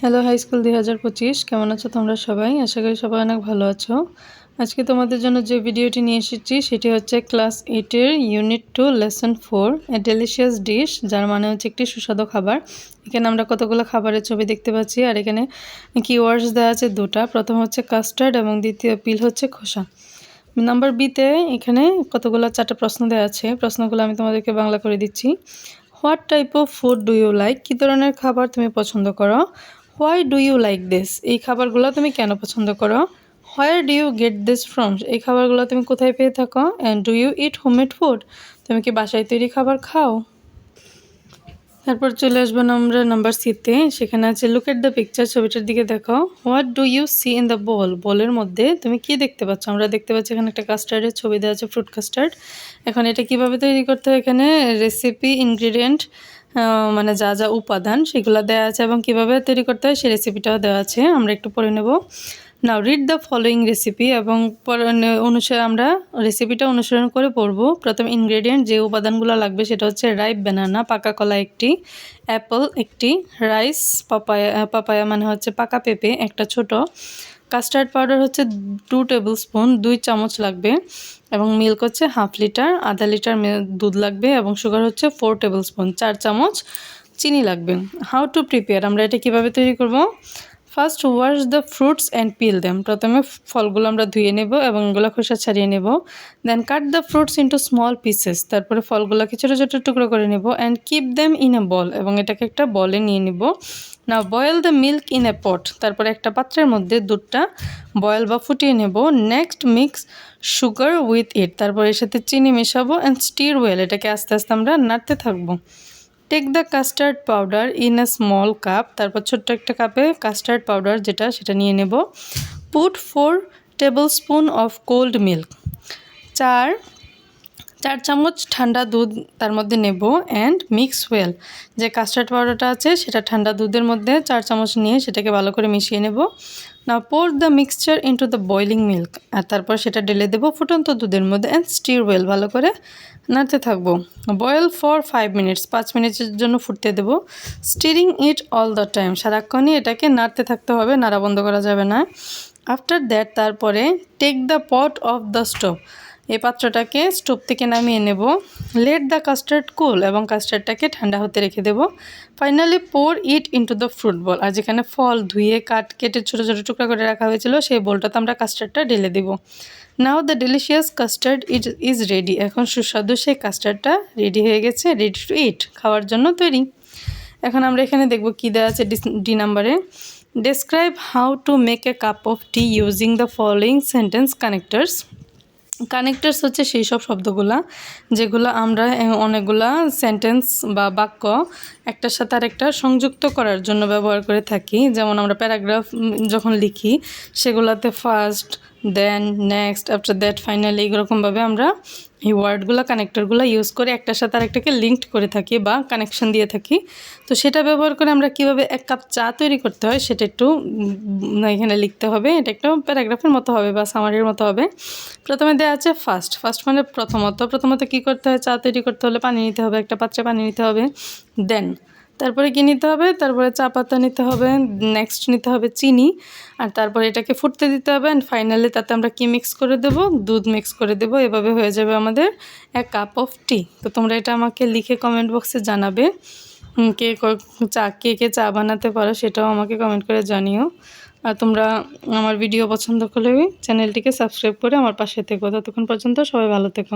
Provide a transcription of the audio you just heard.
Hello hi school 2025 কেমন আছো তোমরা সবাই? আশা করি সবাই অনেক ভালো আছো। আজকে তোমাদের জন্য যে ভিডিওটি নিয়ে এসেছি সেটি হচ্ছে ক্লাস 8 এর ইউনিট 2 লেসন 4 এ ডেলিশিয়াস ডিশ, যার মানে হচ্ছে একটি সুস্বাদু খাবার। এখানে আমরা কতগুলো খাবারের ছবি দেখতে পাচ্ছি, আর এখানে কিওয়ার্ডস দেওয়া আছে দুটা। প্রথম হচ্ছে কাস্টার্ড এবং দ্বিতীয় পিল হচ্ছে খোসা। নাম্বার বিতে এখানে কতগুলো 4টা প্রশ্ন দেওয়া আছে। প্রশ্নগুলো আমি তোমাদেরকে বাংলা করে দিচ্ছি। What type of food do you like? কী ধরনের খাবার তুমি পছন্দ করো? Why do you like this? এই খাবারগুলো তুমি কেন পছন্দ করো? Where do you get this from? এই খাবারগুলো তুমি কোথায় পেয়ে থাকো? And do you eat homemade food? তুমি কি বাসায় তৈরি খাবার খাও? তারপর চলে আসবো আমরা নাম্বার সিতে। সেখানে আছে লুক এট দ্য পিকচার, ছবিটার দিকে দেখো। What do you see in the bowl? বোলের মধ্যে তুমি কি দেখতে পাচ্ছ? আমরা দেখতে পাচ্ছি এখানে একটা কাস্টার্ডের ছবি দেওয়া আছে, ফ্রুট কাস্টার্ড। এখন এটা কিভাবে তৈরি করতে হয়, এখানে রেসিপি ইনগ্রিডিয়েন্ট মানে যা যা উপাদান সেগুলো দেওয়া আছে এবং কিভাবে তৈরি করতে হয় সেই রেসিপিটাও দেওয়া আছে। আমরা একটু পড়ে নেব। Now read the following recipe, এবং আমরা রেসিপিটা অনুসরণ করে পড়ব। প্রথম ইনগ্রেডিয়েন্ট যে উপাদানগুলো লাগবে সেটা হচ্ছে রাইপ বানানা, পাকা কলা একটি, অ্যাপল একটি, রাইস, পাপায়া মানে হচ্ছে পাকা পেঁপে একটা ছোট, কাস্টার্ড পাউডার হচ্ছে 2 টেবিল স্পুন 2 চামচ লাগবে, এবং মিল্ক হচ্ছে হাফ লিটার, আধা লিটার দুধ লাগবে, এবং সুগার হচ্ছে 4 টেবিল স্পুন 4 চামচ চিনি লাগবে। হাউ টু প্রিপেয়ার, আমরা এটা কিভাবে তৈরি করব? First wash the fruits and peel them, প্রথমে ফলগুলো আমরা ধুয়ে নেব এবং এগুলো খোসা ছাড়িয়ে নেব। Then cut the fruits into small pieces, তারপরে ফলগুলোকে ছোটো ছোটো টুকরো করে নেব। And keep them in a bowl, এবং এটাকে একটা বলে নিয়ে নেব। Now boil the milk in a pot, তারপরে একটা পাত্রের মধ্যে দুধটা বয়েল বা ফুটিয়ে নেব। Next mix sugar with it, তারপর এর সাথে চিনি মেশাবো। অ্যান্ড স্টির ওয়েল, এটাকে আস্তে আস্তে আমরা নাড়তে থাকবো। Take the custard powder in a small cup, তারপর ছোট্ট একটা কাপে কাস্টার্ড পাউডার সেটা নিয়ে নেব। Put 4 tablespoon of cold milk, চার চামচ ঠান্ডা দুধ তার মধ্যে নেব। অ্যান্ড মিক্স ওয়েল, যে কাস্টার্ড পাউডারটা আছে সেটা ঠান্ডা দুধের মধ্যে 4 চামচ নিয়ে সেটাকে ভালো করে মিশিয়ে নেব। Now pour the mixture into the boiling milk, আর তারপর সেটা ঢেলে দেবো ফুটন্ত দুধের মধ্যে। অ্যান্ড স্টির ওয়েল, ভালো করে নাড়তে থাকবো। বয়েল ফর 5 মিনিটস, 5 মিনিটের জন্য ফুটতে দেবো। Stirring it all the time, সারাক্ষণই এটাকে নাড়তে থাকতে হবে, নাড়া বন্ধ করা যাবে না। আফটার দ্যাট, তারপরে take the pot of the stove, এই পাত্রটাকে স্টোভ থেকে নামিয়ে নেব। লেট দ্য কাস্টার্ড কুল, এবং কাস্টার্ডটাকে ঠান্ডা হতে রেখে দেবো। Finally pour it into the fruit bowl, আর যেখানে ফল ধুয়ে কেটে ছোটো ছোটো টুকরা করে রাখা হয়েছিল সেই বোলটাতে আমরা কাস্টার্ডটা ঢেলে দেবো। Now the delicious custard is ready, এখন সুস্বাদু সেই কাস্টার্ডটা রেডি হয়ে গেছে, রেডি টু ইট, খাওয়ার জন্য তৈরি। এখন আমরা এখানে দেখব কী দেওয়া আছে ডি নাম্বারে। Describe how to make a cup of T using the following sentence connectors. Connectors হচ্ছে সেই সব শব্দগুলা যেগুলো আমরা অনেকগুলা সেন্টেন্স বা বাক্য একটার সাথে আরেকটা সংযুক্ত করার জন্য ব্যবহার করে থাকি। যেমন আমরা প্যারাগ্রাফ যখন লিখি সেগুলোতে first, then, next, after that, finally, এরকমভাবে আমরা এই ওয়ার্ডগুলো কানেক্টরগুলো ইউজ করে একটার সাথে আরেকটাকে লিঙ্কড করে থাকি বা কানেকশন দিয়ে থাকি। তো সেটা ব্যবহার করে আমরা কিভাবে 1 কাপ চা তৈরি করতে হয় সেটা একটু এখানে লিখতে হবে। এটা একটা প্যারাগ্রাফের মতো হবে বা সামারির মতো হবে। প্রথমে দেওয়া আছে ফার্স্ট মানে প্রথমত কী করতে হয়, চা তৈরি করতে হলে পানি নিতে হবে, একটা পাত্রে পানি নিতে হবে। দেন তারপরে কী নিতে হবে, তারপরে চা পাতা নিতে হবে, নেক্সট নিতে হবে চিনি, আর তারপরে এটাকে ফুটতে দিতে হবে। অ্যান্ড ফাইনালি তাতে আমরা কি মিক্স করে দেব, দুধ মিক্স করে দেব। এভাবে হয়ে যাবে আমাদের 1 কাপ অফ টি। তো তোমরা এটা আমাকে লিখে কমেন্ট বক্সে জানাবে। কে চা বানাতে পারো সেটাও আমাকে কমেন্ট করে জানিও। আর তোমরা আমার ভিডিও পছন্দ করলে চ্যানেলটিকে সাবস্ক্রাইব করে আমার পাশে থেকো। ততক্ষণ পর্যন্ত সবাই ভালো থেকো।